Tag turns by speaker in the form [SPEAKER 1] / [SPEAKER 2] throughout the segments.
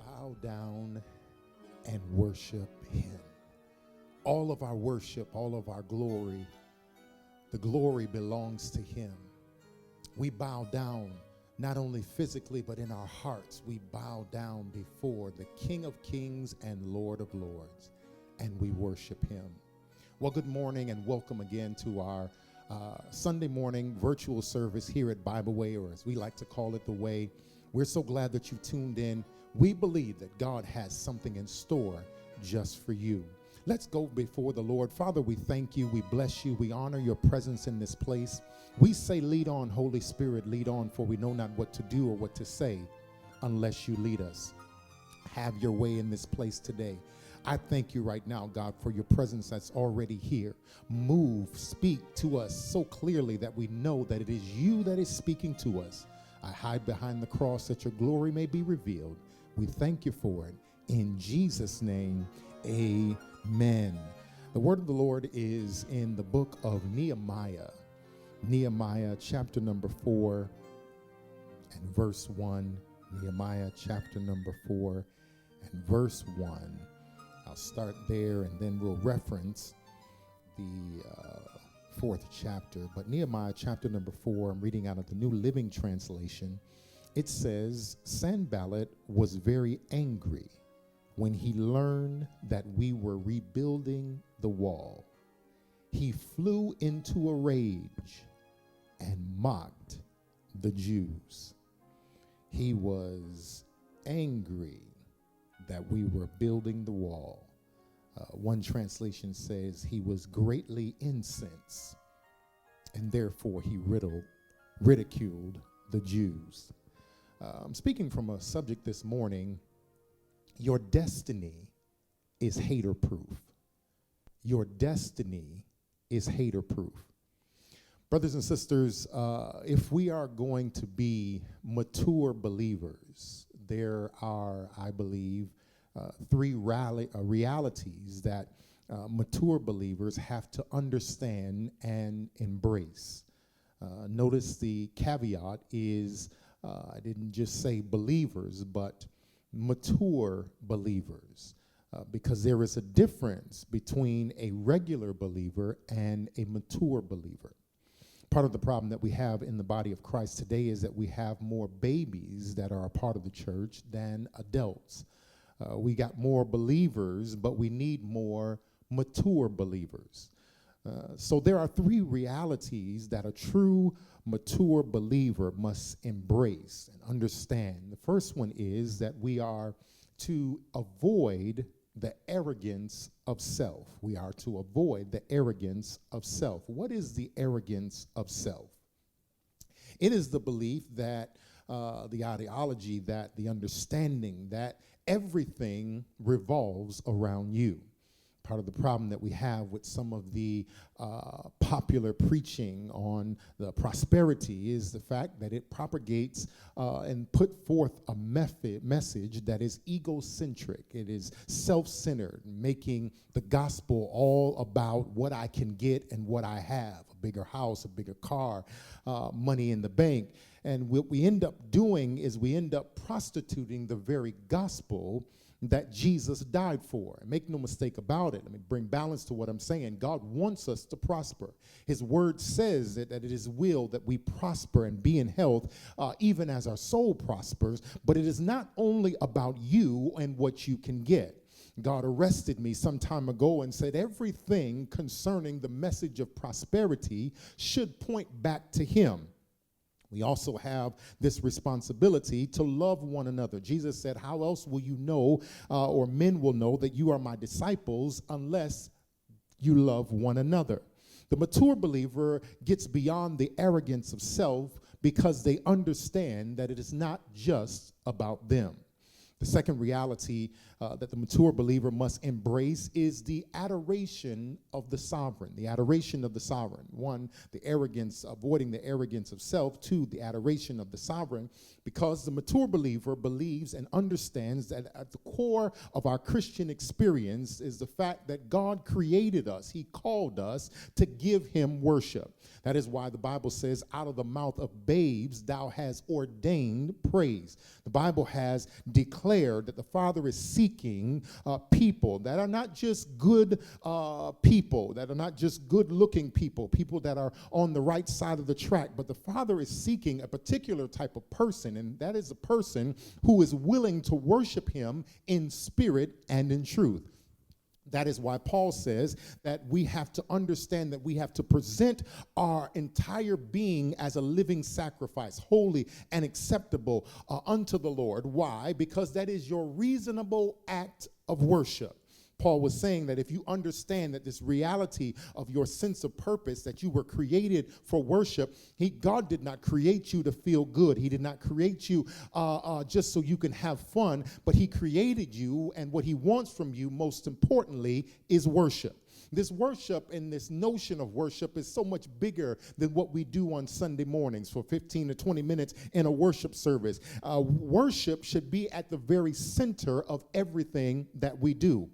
[SPEAKER 1] bow down and worship him. All of our worship, all of our glory, the glory belongs to him. We bow down, not only physically, but in our hearts. We bow down before the King of Kings and Lord of Lords, and we worship him. Well, good morning and welcome again to our Sunday morning virtual service here at Bible Way, or as we like to call it, The Way. We're so glad that you tuned in. We believe that God has something in store just for you. Let's go before the Lord. Father, we thank you. We bless you. We honor your presence in this place. We say, lead on, Holy Spirit, lead on, for we know not what to do or what to say unless you lead us. Have your way in this place today. I thank you right now, God, for your presence that's already here. Move, speak to us so clearly that we know that it is you that is speaking to us. I hide behind the cross that your glory may be revealed. We thank you for it. In Jesus' name, amen. The word of the Lord is in the book of Nehemiah. Nehemiah chapter number 4 and verse 1. Nehemiah chapter number 4 and verse 1. I'll start there and then we'll reference the fourth chapter. But Nehemiah chapter number 4, I'm reading out of the New Living Translation. It says, Sanballat was very angry when he learned that we were rebuilding the wall. He flew into a rage and mocked the Jews. He was angry that we were building the wall. One translation says he was greatly incensed, and therefore he ridiculed the Jews. I'm speaking from a subject this morning. Your destiny is hater-proof. Your destiny is hater-proof. Brothers and sisters, if we are going to be mature believers, there are, I believe, three realities that mature believers have to understand and embrace. Notice the caveat is, I didn't just say believers, but mature believers, because there is a difference between a regular believer and a mature believer. Part of the problem that we have in the body of Christ today is that we have more babies that are a part of the church than adults. We got more believers, but we need more mature believers. So there are three realities that a true mature believer must embrace and understand. The first one is that we are to avoid the arrogance of self. We are to avoid the arrogance of self. What is the arrogance of self? It is the belief that the ideology, that the understanding that everything revolves around you. Part of the problem that we have with some of the popular preaching on the prosperity is the fact that it propagates and put forth a message that is egocentric. It is self-centered, making the gospel all about what I can get and what I have. A bigger house, a bigger car, money in the bank. And what we end up doing is we end up prostituting the very gospel that Jesus died for. And make no mistake about it. Let me bring balance to what I'm saying. God wants us to prosper. His word says that it is will that we prosper and be in health, even as our soul prospers. But it is not only about you and what you can get. God arrested me some time ago and said everything concerning the message of prosperity should point back to him. We also have this responsibility to love one another. Jesus said, how else will you know, or men will know that you are my disciples unless you love one another? The mature believer gets beyond the arrogance of self because they understand that it is not just about them. The second reality that the mature believer must embrace is the adoration of the sovereign. The adoration of the sovereign. One, the arrogance, avoiding the arrogance of self. Two, the adoration of the sovereign. Because the mature believer believes and understands that at the core of our Christian experience is the fact that God created us. He called us to give him worship. That is why the Bible says, out of the mouth of babes thou hast ordained praise. The Bible has declared declare that the Father is seeking people that are not just good people, that are not just good-looking people, people that are on the right side of the track, but the Father is seeking a particular type of person, and that is a person who is willing to worship him in spirit and in truth. That is why Paul says that we have to understand that we have to present our entire being as a living sacrifice, holy and acceptable unto the Lord. Why? Because that is your reasonable act of worship. Paul was saying that if you understand that this reality of your sense of purpose, that you were created for worship, God did not create you to feel good. He did not create you just so you can have fun, but he created you, and what he wants from you, most importantly, is worship. This worship and this notion of worship is so much bigger than what we do on Sunday mornings for 15 to 20 minutes in a worship service. Worship should be at the very center of everything that we do.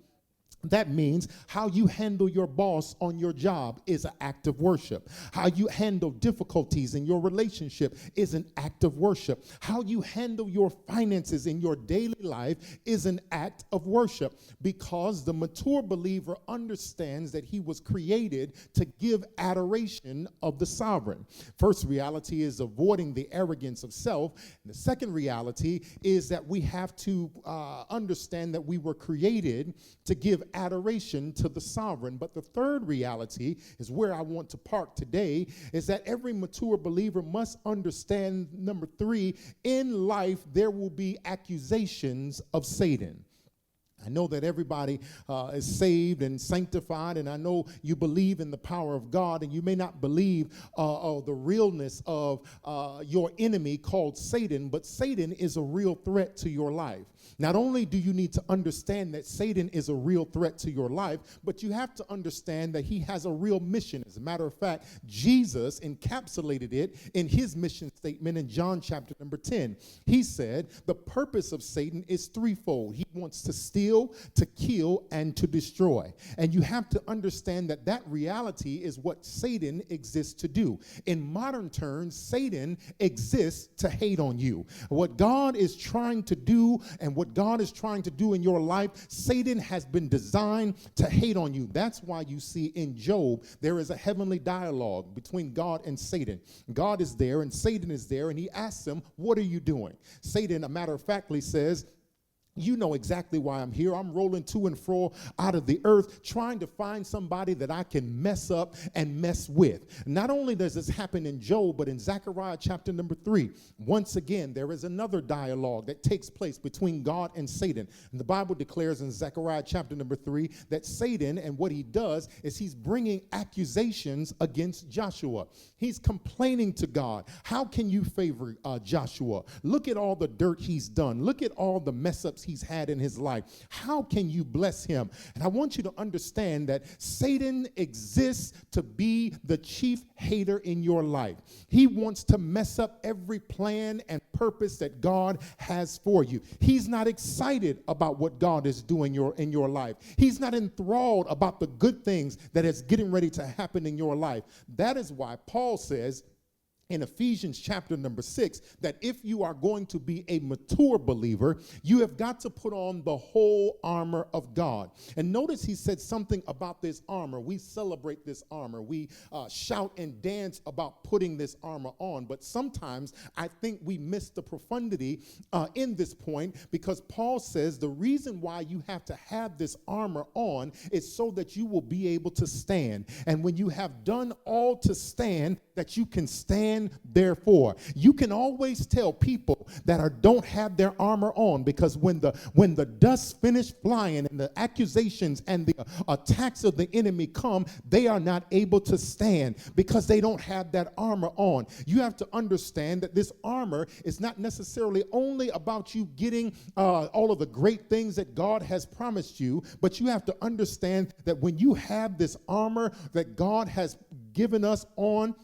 [SPEAKER 1] That means how you handle your boss on your job is an act of worship. How you handle difficulties in your relationship is an act of worship. How you handle your finances in your daily life is an act of worship, because the mature believer understands that he was created to give adoration of the sovereign. First reality is avoiding the arrogance of self. And the second reality is that we have to understand that we were created to give adoration to the sovereign. But the third reality is where I want to park today, is that every mature believer must understand, number 3, in life there will be accusations of Satan. I know that everybody is saved and sanctified, and I know you believe in the power of God, and you may not believe the realness of your enemy called Satan, but Satan is a real threat to your life. Not only do you need to understand that Satan is a real threat to your life, but you have to understand that he has a real mission. As a matter of fact, Jesus encapsulated it in his mission statement in John chapter number 10. He said the purpose of Satan is threefold. He wants to steal, to kill, and to destroy. And you have to understand that that reality is what Satan exists to do. In modern terms, Satan exists to hate on you. What God is trying to do and what God is trying to do in your life, Satan has been designed to hate on you. That's why you see in Job, there is a heavenly dialogue between God and Satan. God is there and Satan is there, and he asks him, what are you doing? Satan, a matter of factly, says, you know exactly why I'm here. I'm rolling to and fro out of the earth, trying to find somebody that I can mess up and mess with. Not only does this happen in Job, but in Zechariah chapter number 3, once again, there is another dialogue that takes place between God and Satan. And the Bible declares in Zechariah chapter number 3 that Satan, and what he does is he's bringing accusations against Joshua. He's complaining to God. How can you favor Joshua? Look at all the dirt he's done. Look at all the mess ups he's had in his life. How can you bless him? And I want you to understand that Satan exists to be the chief hater in your life. He wants to mess up every plan and purpose that God has for you. He's not excited about what God is doing in your life. He's not enthralled about the good things that is getting ready to happen in your life. That is why Paul says in Ephesians chapter number 6, that if you are going to be a mature believer, you have got to put on the whole armor of God. And notice he said something about this armor. We celebrate this armor. We shout and dance about putting this armor on. But sometimes I think we miss the profundity in this point, because Paul says the reason why you have to have this armor on is so that you will be able to stand. And when you have done all to stand, that you can stand therefore. You can always tell people that don't have their armor on, because when the dust finish flying and the accusations and the attacks of the enemy come, they are not able to stand because they don't have that armor on. You have to understand that this armor is not necessarily only about you getting all of the great things that God has promised you, but you have to understand that when you have this armor that God has given us on,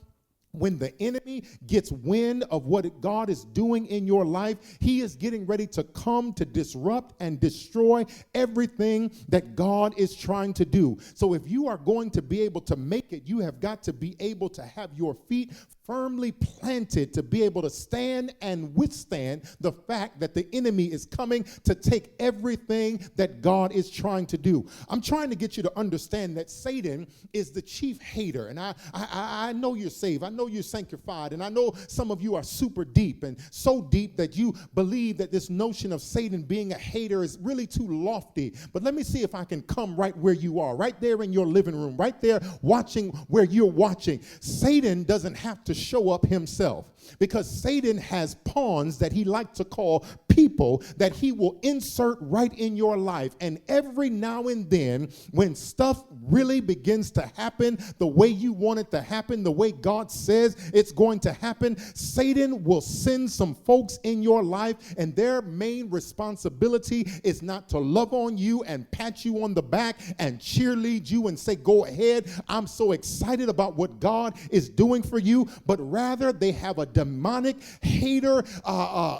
[SPEAKER 1] When the enemy gets wind of what God is doing in your life, he is getting ready to come to disrupt and destroy everything that God is trying to do. So if you are going to be able to make it, you have got to be able to have your feet firmly planted to be able to stand and withstand the fact that the enemy is coming to take everything that God is trying to do. I'm trying to get you to understand that Satan is the chief hater. And I know you're saved. I know you're sanctified. And I know some of you are super deep, and so deep that you believe that this notion of Satan being a hater is really too lofty. But let me see if I can come right where you are, right there in your living room, right there watching where you're watching. Satan doesn't have to show up himself, because Satan has pawns that he likes to call people that he will insert right in your life. And every now and then, when stuff really begins to happen the way you want it to happen, the way God says it's going to happen, Satan will send some folks in your life, and their main responsibility is not to love on you and pat you on the back and cheerlead you and say, go ahead, I'm so excited about what God is doing for you, but rather they have a demonic hater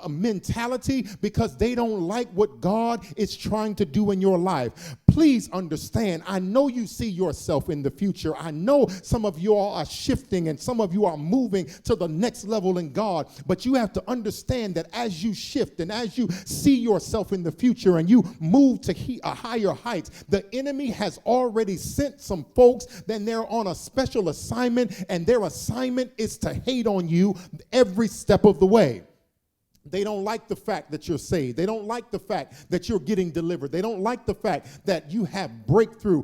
[SPEAKER 1] mentality, because they don't like what God is trying to do in your life. Please understand, I know you see yourself in the future. I know some of you all are shifting and some of you are moving to the next level in God, but you have to understand that as you shift and as you see yourself in the future and you move to a higher heights, the enemy has already sent some folks, then they're on a special assignment, and their assignment is to hate on you every step of the way. They don't like the fact that you're saved. They don't like the fact that you're getting delivered. They don't like the fact that you have breakthrough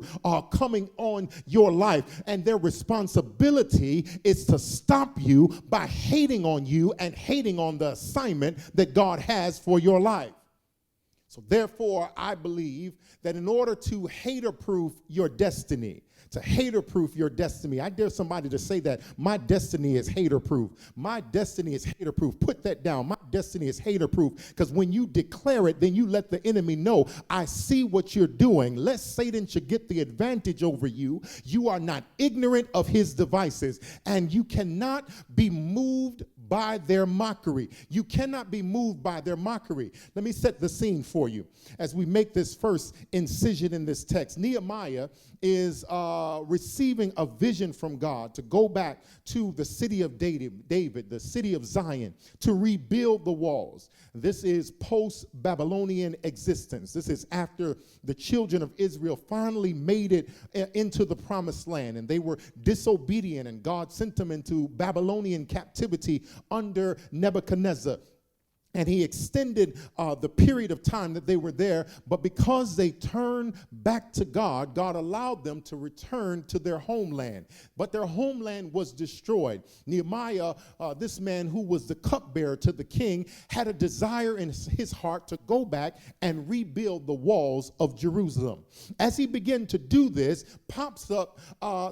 [SPEAKER 1] coming on your life. And their responsibility is to stop you by hating on you and hating on the assignment that God has for your life. So therefore, I believe that in order to hater-proof your destiny, to hater-proof your destiny. I dare somebody to say that my destiny is hater-proof. My destiny is hater-proof. Put that down. My destiny is hater-proof. Because when you declare it, then you let the enemy know, I see what you're doing. Lest Satan should get the advantage over you, you are not ignorant of his devices, and you cannot be moved by their mockery. You cannot be moved by their mockery. Let me set the scene for you as we make this first incision in this text. Nehemiah is receiving a vision from God to go back to the city of David, the city of Zion, to rebuild the walls. This is post-Babylonian existence. This is after the children of Israel finally made it into the promised land, and they were disobedient, and God sent them into Babylonian captivity under Nebuchadnezzar. And he extended the period of time that they were there. But because they turned back to God, God allowed them to return to their homeland. But their homeland was destroyed. Nehemiah, this man who was the cupbearer to the king, had a desire in his heart to go back and rebuild the walls of Jerusalem. As he began to do this, pops up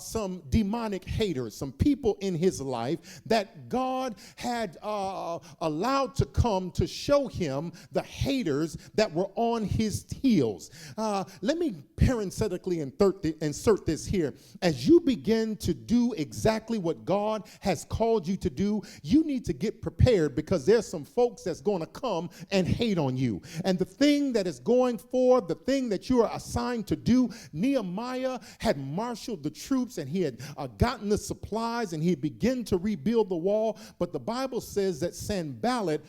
[SPEAKER 1] some demonic haters, some people in his life that God had allowed to come to show him the haters that were on his heels. Let me parenthetically insert this here. As you begin to do exactly what God has called you to do, you need to get prepared, because there's some folks that's going to come and hate on you. And the thing that is going forward, the thing that you are assigned to do, Nehemiah had marshaled the troops, and he had gotten the supplies, and he began to rebuild the wall. But the Bible says that Sanballat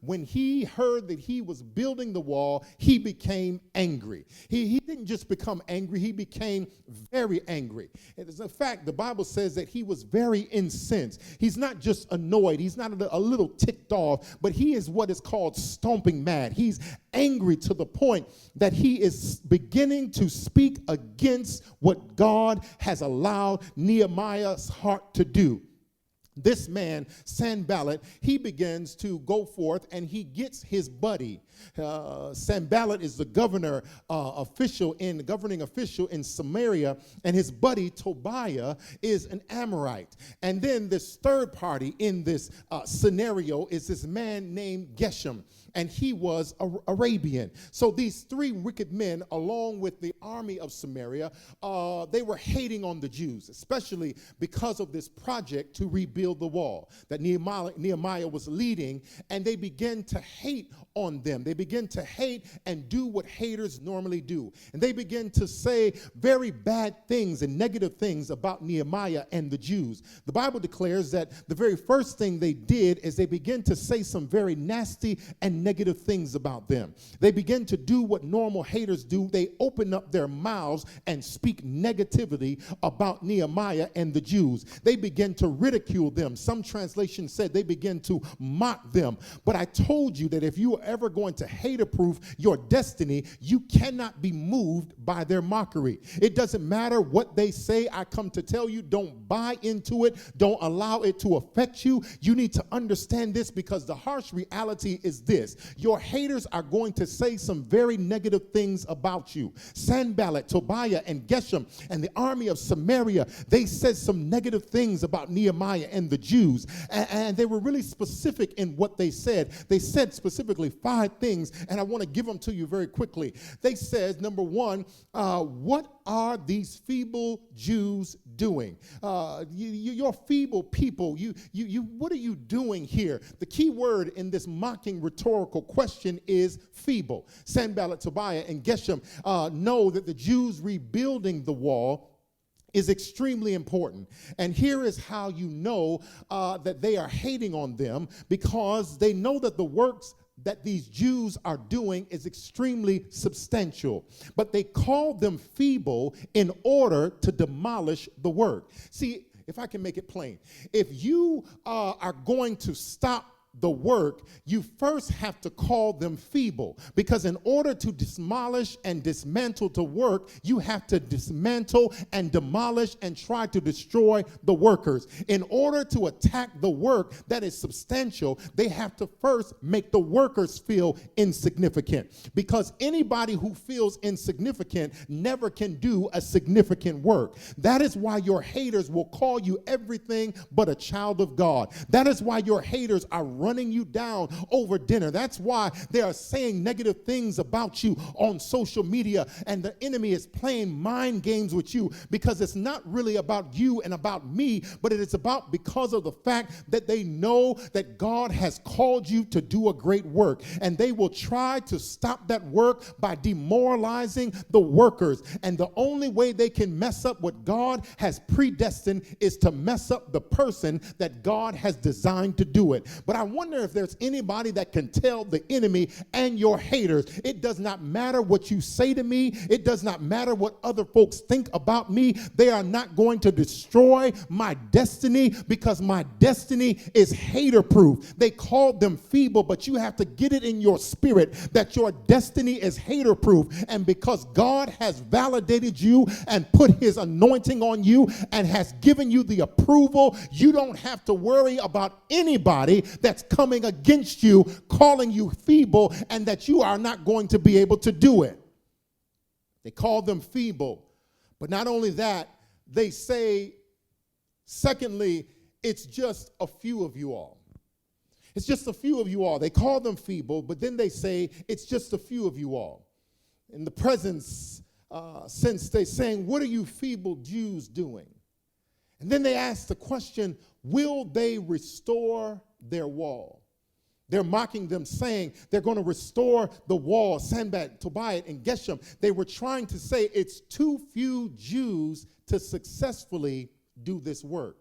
[SPEAKER 1] when he heard that he was building the wall, he became angry. He didn't just become angry, he became very angry. As a fact, the Bible says that he was very incensed. He's not just annoyed, he's not a little ticked off, but he is what is called stomping mad. He's angry to the point that he is beginning to speak against what God has allowed Nehemiah's heart to do. This man, Sanballat, he begins to go forth, and he gets his buddy. Sanballat is the governing official in Samaria, and his buddy Tobiah is an Amorite. And then this third party in this scenario is this man named Geshem. and he was Arabian. So these three wicked men, along with the army of Samaria, they were hating on the Jews, especially because of this project to rebuild the wall that Nehemiah was leading, and they began to hate on them. They began to hate and do what haters normally do. And they began to say very bad things and negative things about Nehemiah and the Jews. The Bible declares that the very first thing they did is they began to say some very nasty and negative things about them. They began to do what normal haters do. They open up their mouths and speak negativity about Nehemiah and the Jews. They began to ridicule them. Some translations said they began to mock them. But I told you that if you are ever going to hater-proof your destiny, you cannot be moved by their mockery. It doesn't matter what they say. I come to tell you, don't buy into it. Don't allow it to affect you. You need to understand this, because the harsh reality is this: your haters are going to say some very negative things about you. Sanballat, Tobiah, and Geshem, and the army of Samaria, they said some negative things about Nehemiah and the Jews, and they were really specific in what they said. They said specifically 5 things, and I want to give them to you very quickly. They said, number one, what are these feeble Jews doing? You're feeble people. What are you doing here? The key word in this mocking rhetorical question is feeble. Sanballat, Tobiah, and Geshem know that the Jews rebuilding the wall is extremely important. And here is how you know that they are hating on them, because they know that the works that these Jews are doing is extremely substantial. But they call them feeble in order to demolish the work. See, if I can make it plain, if you are going to stop the work, you first have to call them feeble, because in order to demolish and dismantle the work, you have to dismantle and demolish and try to destroy the workers. In order to attack the work that is substantial, they have to first make the workers feel insignificant, because anybody who feels insignificant never can do a significant work. That is why your haters will call you everything but a child of God. That is why your haters are running you down over dinner. That's why they are saying negative things about you on social media, and the enemy is playing mind games with you, because it's not really about you and about me, but it is about because of the fact that they know that God has called you to do a great work, and they will try to stop that work by demoralizing the workers. And the only way they can mess up what God has predestined is to mess up the person that God has designed to do it. But I wonder if there's anybody that can tell the enemy and your haters, it does not matter what you say to me. It does not matter what other folks think about me. They are not going to destroy my destiny, because my destiny is hater proof. They called them feeble, but you have to get it in your spirit that your destiny is hater proof. And because God has validated you and put his anointing on you and has given you the approval, you don't have to worry about anybody that's coming against you, calling you feeble, and that you are not going to be able to do it. They call them feeble. But not only that, they say, secondly, it's just a few of you all. It's just a few of you all. They call them feeble, but then they say, it's just a few of you all. In the presence sense, they're saying, what are you feeble Jews doing? And then they ask the question, will they restore their wall? They're mocking them, saying they're going to restore the wall. Sanballat, Tobiah, and Geshem, they were trying to say it's too few Jews to successfully do this work.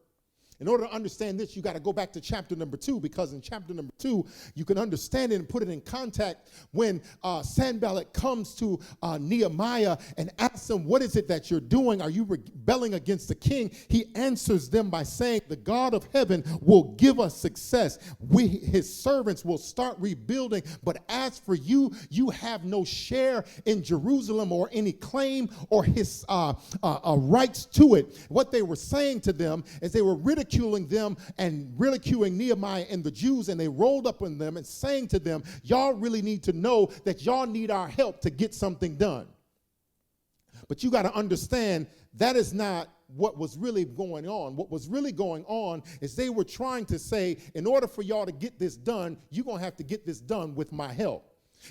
[SPEAKER 1] In order to understand this, you got to go back to chapter number 2, because in chapter number 2, you can understand it and put it in context when Sanballat comes to Nehemiah and asks him, what is it that you're doing? Are you rebelling against the king? He answers them by saying, the God of heaven will give us success. We, his servants, will start rebuilding. But as for you, you have no share in Jerusalem or any claim or his rights to it. What they were saying to them is they were ridiculing them and ridiculing Nehemiah and the Jews, and they rolled up on them and saying to them, y'all really need to know that y'all need our help to get something done. But you got to understand that is not what was really going on. What was really going on is they were trying to say, in order for y'all to get this done, you're going to have to get this done with my help.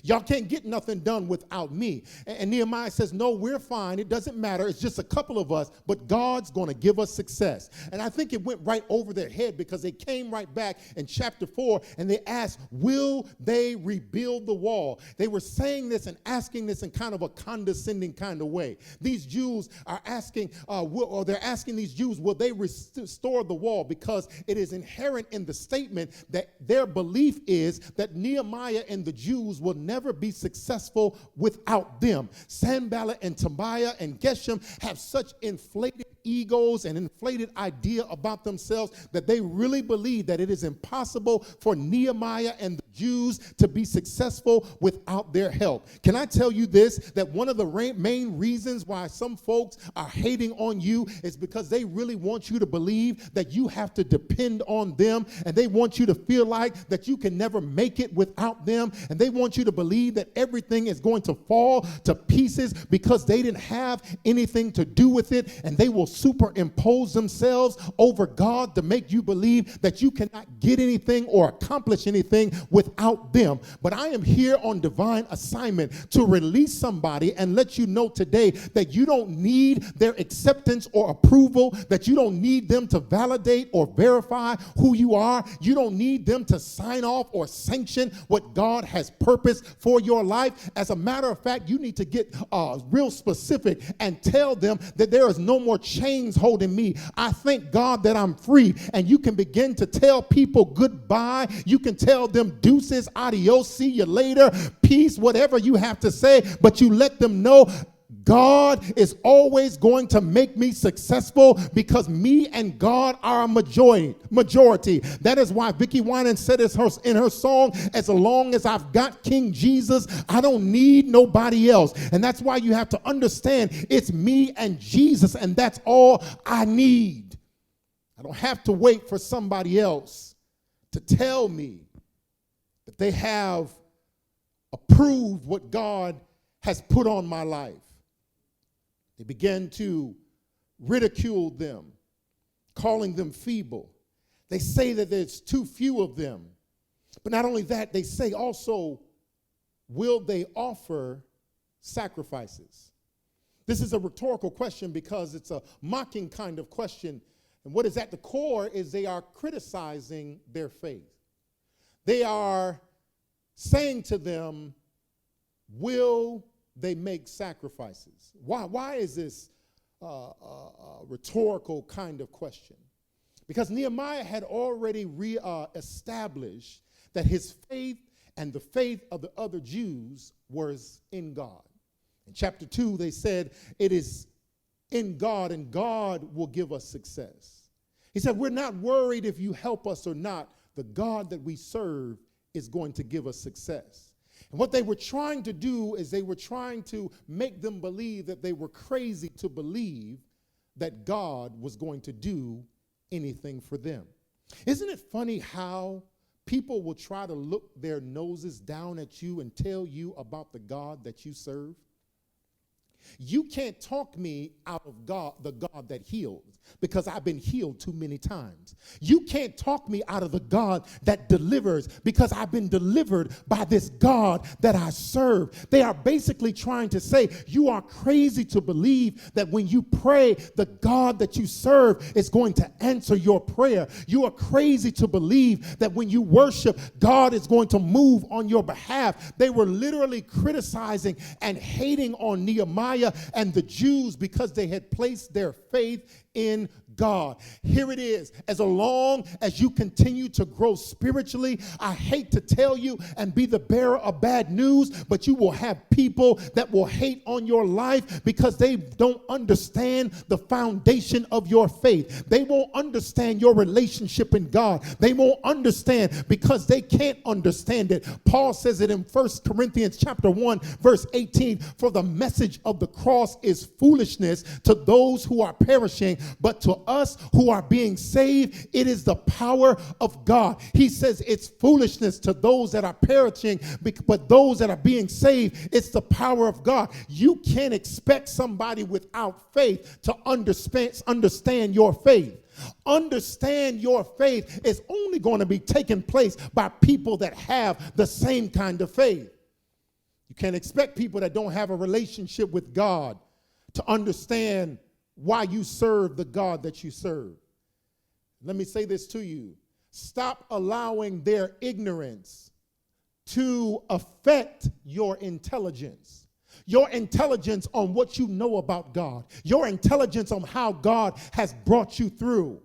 [SPEAKER 1] Y'all can't get nothing done without me. And Nehemiah says, no, we're fine. It doesn't matter. It's just a couple of us, but God's going to give us success. And I think it went right over their head, because they came right back in chapter 4 and they asked, will they rebuild the wall? They were saying this and asking this in kind of a condescending kind of way. These Jews are asking, they're asking these Jews, will they restore the wall? Because it is inherent in the statement that their belief is that Nehemiah and the Jews will never be successful without them. Sanballat and Tobiah and Geshem have such inflated egos and inflated idea about themselves that they really believe that it is impossible for Nehemiah and the Jews to be successful without their help. Can I tell you this, that one of the main reasons why some folks are hating on you is because they really want you to believe that you have to depend on them, and they want you to feel like that you can never make it without them, and they want you to believe that everything is going to fall to pieces because they didn't have anything to do with it, and they will superimpose themselves over God to make you believe that you cannot get anything or accomplish anything without them. But I am here on divine assignment to release somebody and let you know today that you don't need their acceptance or approval, that you don't need them to validate or verify who you are. You don't need them to sign off or sanction what God has purposed for your life. As a matter of fact, you need to get real specific and tell them that there is no more chains holding me. I thank God that I'm free. And you can begin to tell people goodbye. You can tell them deuces, adios, see you later, peace, whatever you have to say, but you let them know God is always going to make me successful, because me and God are a majority. That is why Vicki Winans said in her song, as long as I've got King Jesus, I don't need nobody else. And that's why you have to understand it's me and Jesus, and that's all I need. I don't have to wait for somebody else to tell me that they have approved what God has put on my life. They began to ridicule them, calling them feeble. They say that there's too few of them. But not only that, they say also, will they offer sacrifices? This is a rhetorical question because it's a mocking kind of question. And what is at the core is they are criticizing their faith. They are saying to them, will they make sacrifices? Why is this a rhetorical kind of question? Because Nehemiah had already established that his faith and the faith of the other Jews was in God. In chapter 2, they said, it is in God, and God will give us success. He said, we're not worried if you help us or not. The God that we serve is going to give us success. And what they were trying to do is they were trying to make them believe that they were crazy to believe that God was going to do anything for them. Isn't it funny how people will try to look their noses down at you and tell you about the God that you serve? You can't talk me out of God, the God that heals, because I've been healed too many times. You can't talk me out of the God that delivers, because I've been delivered by this God that I serve. They are basically trying to say you are crazy to believe that when you pray, the God that you serve is going to answer your prayer. You are crazy to believe that when you worship, God is going to move on your behalf. They were literally criticizing and hating on Nehemiah and the Jews because they had placed their faith in God. Here it is. As long as you continue to grow spiritually, I hate to tell you and be the bearer of bad news, but you will have people that will hate on your life because they don't understand the foundation of your faith. They won't understand your relationship in God. They won't understand because they can't understand it. Paul says it in 1 Corinthians chapter 1, verse 18, for the message of the cross is foolishness to those who are perishing, but to us who are being saved, it is the power of God. He says it's foolishness to those that are perishing, but those that are being saved, it's the power of God. You can't expect somebody without faith to understand your faith. Understand your faith is only going to be taking place by people that have the same kind of faith. You can't expect people that don't have a relationship with God to understand why you serve the God that you serve. Let me say this to you. Stop allowing their ignorance to affect your intelligence. Your intelligence on what you know about God. Your intelligence on how God has brought you through.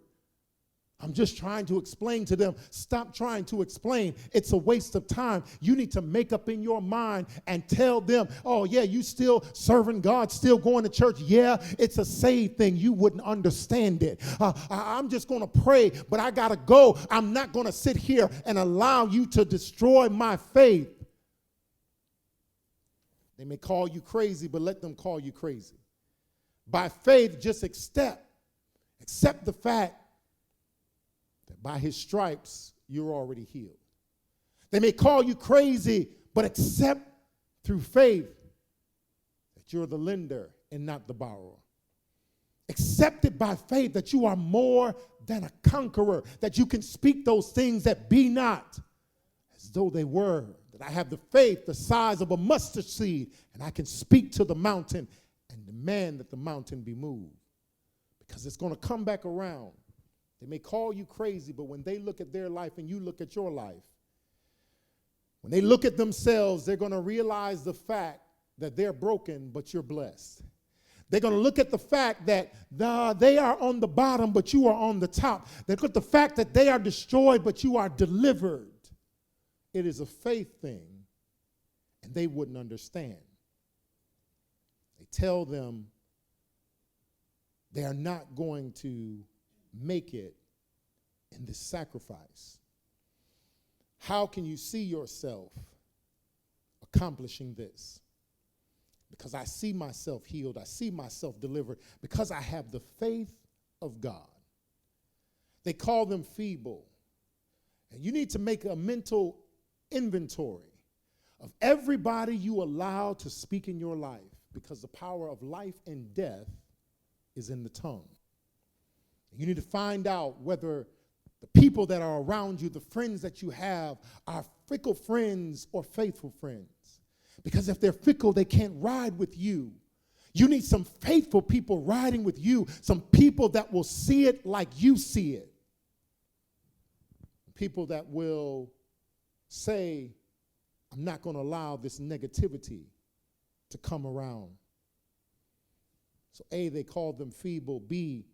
[SPEAKER 1] I'm just trying to explain to them. Stop trying to explain. It's a waste of time. You need to make up in your mind and tell them, oh, yeah, you still serving God, still going to church. Yeah, it's a saved thing. You wouldn't understand it. I'm just going to pray, but I got to go. I'm not going to sit here and allow you to destroy my faith. They may call you crazy, but let them call you crazy. By faith, just accept the fact that by his stripes, you're already healed. They may call you crazy, but accept through faith that you're the lender and not the borrower. Accept it by faith that you are more than a conqueror, that you can speak those things that be not as though they were. That I have the faith the size of a mustard seed, and I can speak to the mountain and demand that the mountain be moved. Because it's going to come back around. They may call you crazy, but when they look at their life and you look at your life, when they look at themselves, they're going to realize the fact that they're broken, but you're blessed. They're going to look at the fact that they are on the bottom, but you are on the top. They look at the fact that they are destroyed, but you are delivered. It is a faith thing, and they wouldn't understand. They tell them they are not going to make it in this sacrifice. How can you see yourself accomplishing this? Because I see myself healed. I see myself delivered. Because I have the faith of God. They call them feeble. And you need to make a mental inventory of everybody you allow to speak in your life, because the power of life and death is in the tongue. You need to find out whether the people that are around you, the friends that you have, are fickle friends or faithful friends. Because if they're fickle, they can't ride with you. You need some faithful people riding with you, some people that will see it like you see it. People that will say, I'm not going to allow this negativity to come around. So A, they called them feeble. B,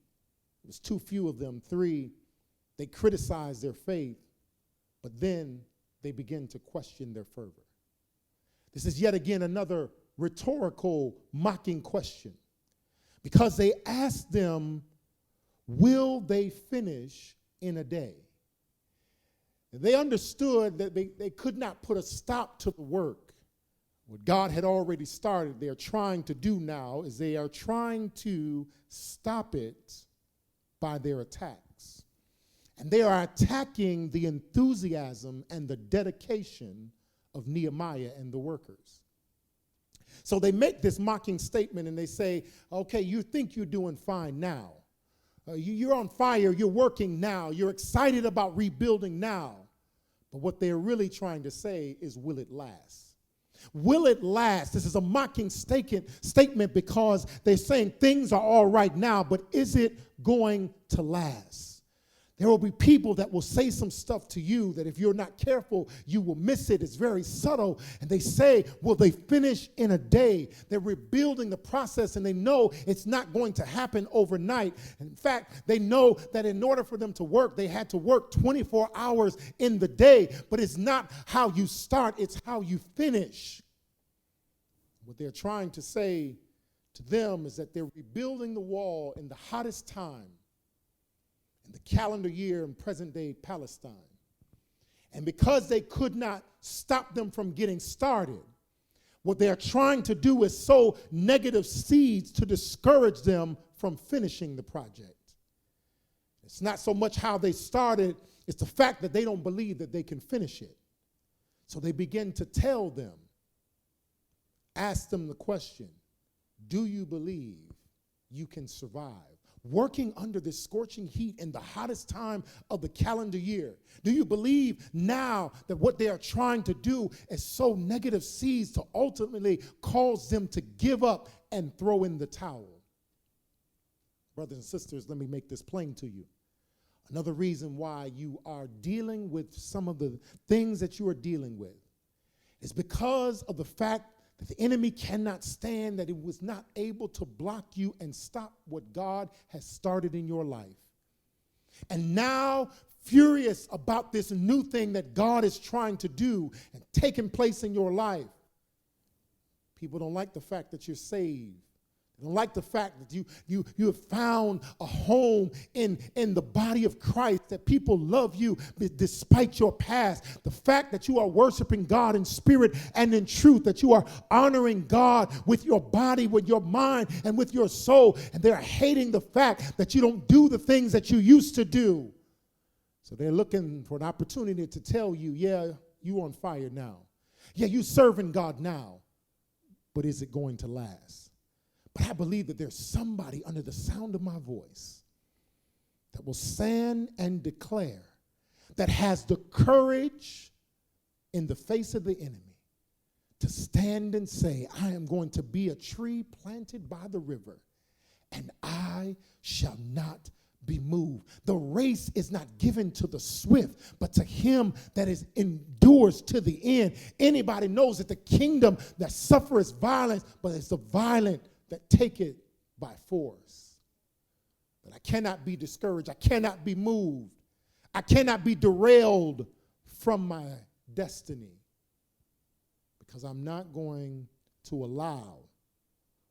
[SPEAKER 1] it was too few of them. 3, they criticized their faith, but then they begin to question their fervor. This is yet again another rhetorical mocking question, because they asked them, will they finish in a day? They understood that they could not put a stop to the work. What God had already started, they're trying to do now is they are trying to stop it by their attacks. And they are attacking the enthusiasm and the dedication of Nehemiah and the workers. So they make this mocking statement and they say, okay, you think you're doing fine now. You're on fire, you're working now, you're excited about rebuilding now. But what they're really trying to say is, will it last? Will it last? This is a mocking statement because they're saying things are all right now, but is it going to last? There will be people that will say some stuff to you that if you're not careful, you will miss it. It's very subtle. And they say, will they finish in a day? They're rebuilding the process, and they know it's not going to happen overnight. In fact, they know that in order for them to work, they had to work 24 hours in the day. But it's not how you start, it's how you finish. What they're trying to say to them is that they're rebuilding the wall in the hottest time in the calendar year in present-day Palestine. And because they could not stop them from getting started, what they are trying to do is sow negative seeds to discourage them from finishing the project. It's not so much how they started, it's the fact that they don't believe that they can finish it. So they begin to tell them, ask them the question, do you believe you can survive? Working under this scorching heat in the hottest time of the calendar year. Do you believe now that what they are trying to do is sow negative seeds to ultimately cause them to give up and throw in the towel? Brothers and sisters, let me make this plain to you. Another reason why you are dealing with some of the things that you are dealing with is because of the fact that the enemy cannot stand that it was not able to block you and stop what God has started in your life. And now, furious about this new thing that God is trying to do and taking place in your life, people don't like the fact that you're saved. They don't like the fact that you have found a home in the body of Christ, that people love you despite your past. The fact that you are worshiping God in spirit and in truth, that you are honoring God with your body, with your mind, and with your soul. And they're hating the fact that you don't do the things that you used to do. So they're looking for an opportunity to tell you, yeah, you on fire now. Yeah, you serving God now. But is it going to last? But I believe that there's somebody under the sound of my voice that will stand and declare, that has the courage in the face of the enemy to stand and say, I am going to be a tree planted by the river, and I shall not be moved. The race is not given to the swift, but to him that is endures to the end. Anybody knows that the kingdom that suffers violence, but it's the violent that take it by force. But I cannot be discouraged. I cannot be moved. I cannot be derailed from my destiny, because I'm not going to allow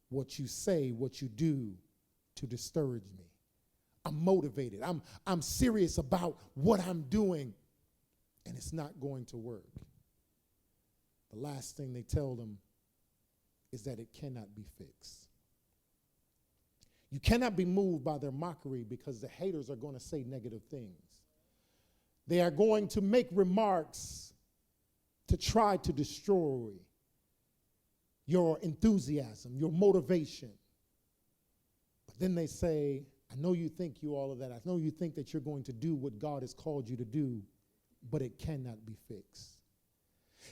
[SPEAKER 1] what you say, what you do, to discourage me. I'm motivated. I'm serious about what I'm doing, and it's not going to work. The last thing they tell them is that it cannot be fixed. You cannot be moved by their mockery, because the haters are going to say negative things. They are going to make remarks to try to destroy your enthusiasm, your motivation. But then they say, I know you think you all of that. I know you think that you're going to do what God has called you to do, but it cannot be fixed.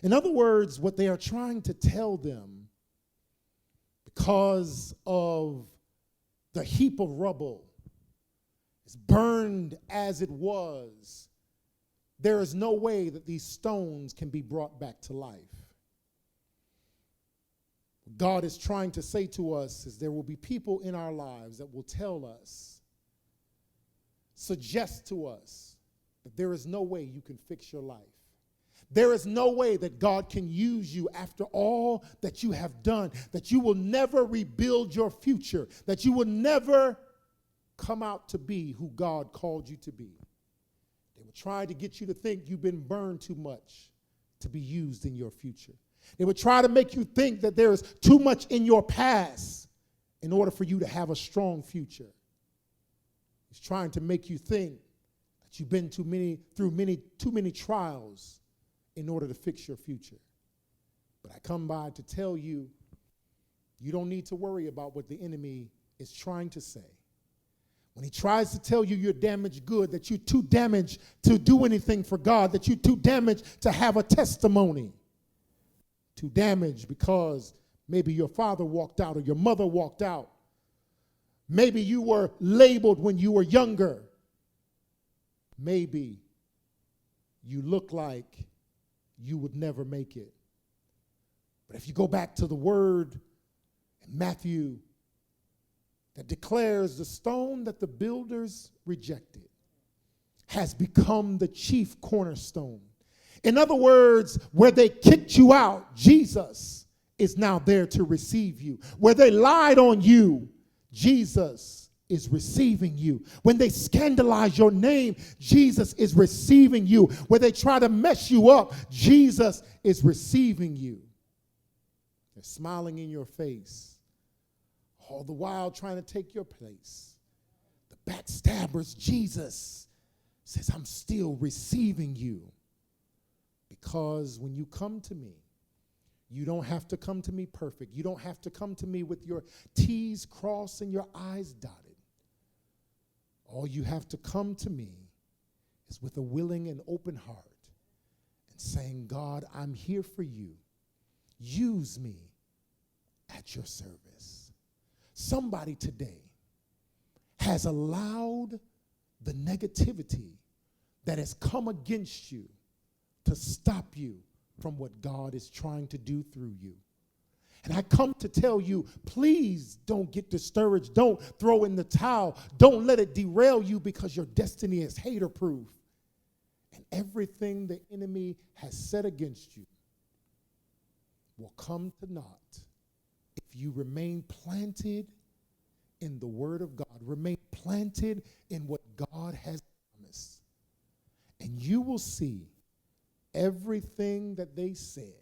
[SPEAKER 1] In other words, what they are trying to tell them, because of the heap of rubble is burned as it was, there is no way that these stones can be brought back to life. What God is trying to say to us is there will be people in our lives that will tell us, suggest to us, that there is no way you can fix your life. There is no way that God can use you after all that you have done, that you will never rebuild your future, that you will never come out to be who God called you to be. They will try to get you to think you've been burned too much to be used in your future. They will try to make you think that there is too much in your past in order for you to have a strong future. He's trying to make you think that you've been too many trials in order to fix your future. But I come by to tell you, you don't need to worry about what the enemy is trying to say. When he tries to tell you you're damaged good, that you're too damaged to do anything for God, that you're too damaged to have a testimony, too damaged because maybe your father walked out or your mother walked out. Maybe you were labeled when you were younger. Maybe you look like you would never make it. But if you go back to the word in Matthew that declares the stone that the builders rejected has become the chief cornerstone. In other words, where they kicked you out, Jesus is now there to receive you. Where they lied on you, Jesus is receiving you. When they scandalize your name, Jesus is receiving you. When they try to mess you up, Jesus is receiving you. They're smiling in your face, all the while trying to take your place. The backstabbers, Jesus says, I'm still receiving you. Because when you come to me, you don't have to come to me perfect. You don't have to come to me with your T's crossed and your I's dotted. All you have to come to me is with a willing and open heart and saying, God, I'm here for you. Use me at your service. Somebody today has allowed the negativity that has come against you to stop you from what God is trying to do through you. And I come to tell you, please don't get discouraged. Don't throw in the towel. Don't let it derail you, because your destiny is hater-proof. And everything the enemy has set against you will come to naught if you remain planted in the Word of God. Remain planted in what God has promised. And you will see everything that they said,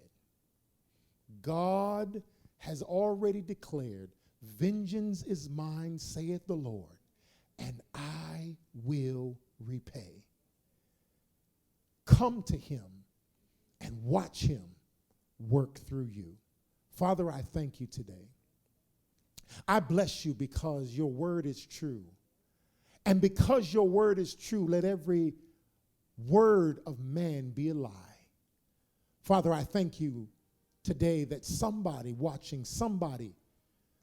[SPEAKER 1] God has already declared, vengeance is mine, saith the Lord, and I will repay. Come to him and watch him work through you. Father, I thank you today. I bless you because your word is true. And because your word is true, let every word of man be a lie. Father, I thank you today that somebody watching, somebody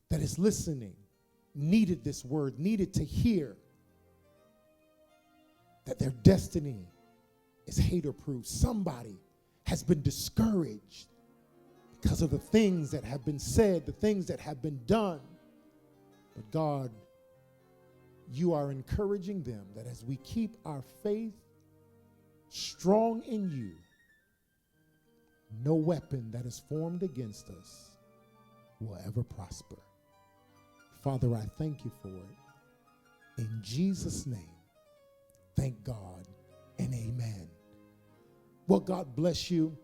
[SPEAKER 1] that is listening, needed this word, needed to hear that their destiny is hater-proof. Somebody has been discouraged because of the things that have been said, the things that have been done. But God, you are encouraging them that as we keep our faith strong in you, no weapon that is formed against us will ever prosper. Father, I thank you for it. In Jesus' name, thank God and amen. Well, God bless you.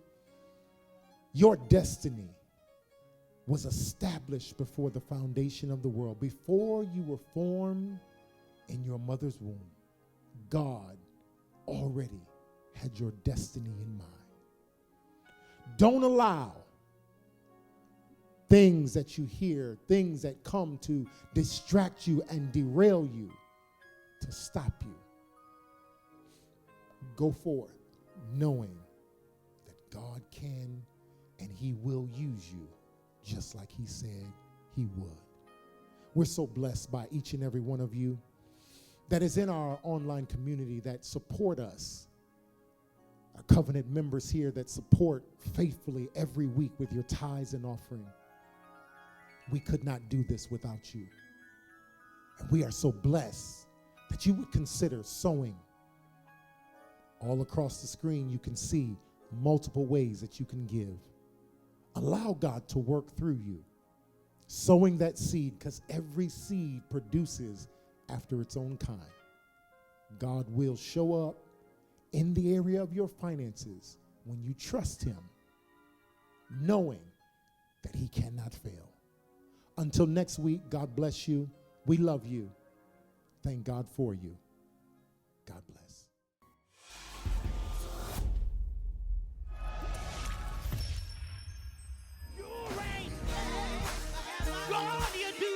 [SPEAKER 1] Your destiny was established before the foundation of the world. Before you were formed in your mother's womb, God already had your destiny in mind. Don't allow things that you hear, things that come to distract you and derail you, to stop you. Go forth knowing that God can and he will use you just like he said he would. We're so blessed by each and every one of you that is in our online community that support us. Our covenant members here that support faithfully every week with your tithes and offering. We could not do this without you. And we are so blessed that you would consider sowing. All across the screen, you can see multiple ways that you can give. Allow God to work through you, sowing that seed, because every seed produces after its own kind. God will show up in the area of your finances when you trust him, knowing that he cannot fail. Until next week, God bless you. We love you. Thank God for you. God bless.
[SPEAKER 2] God, you do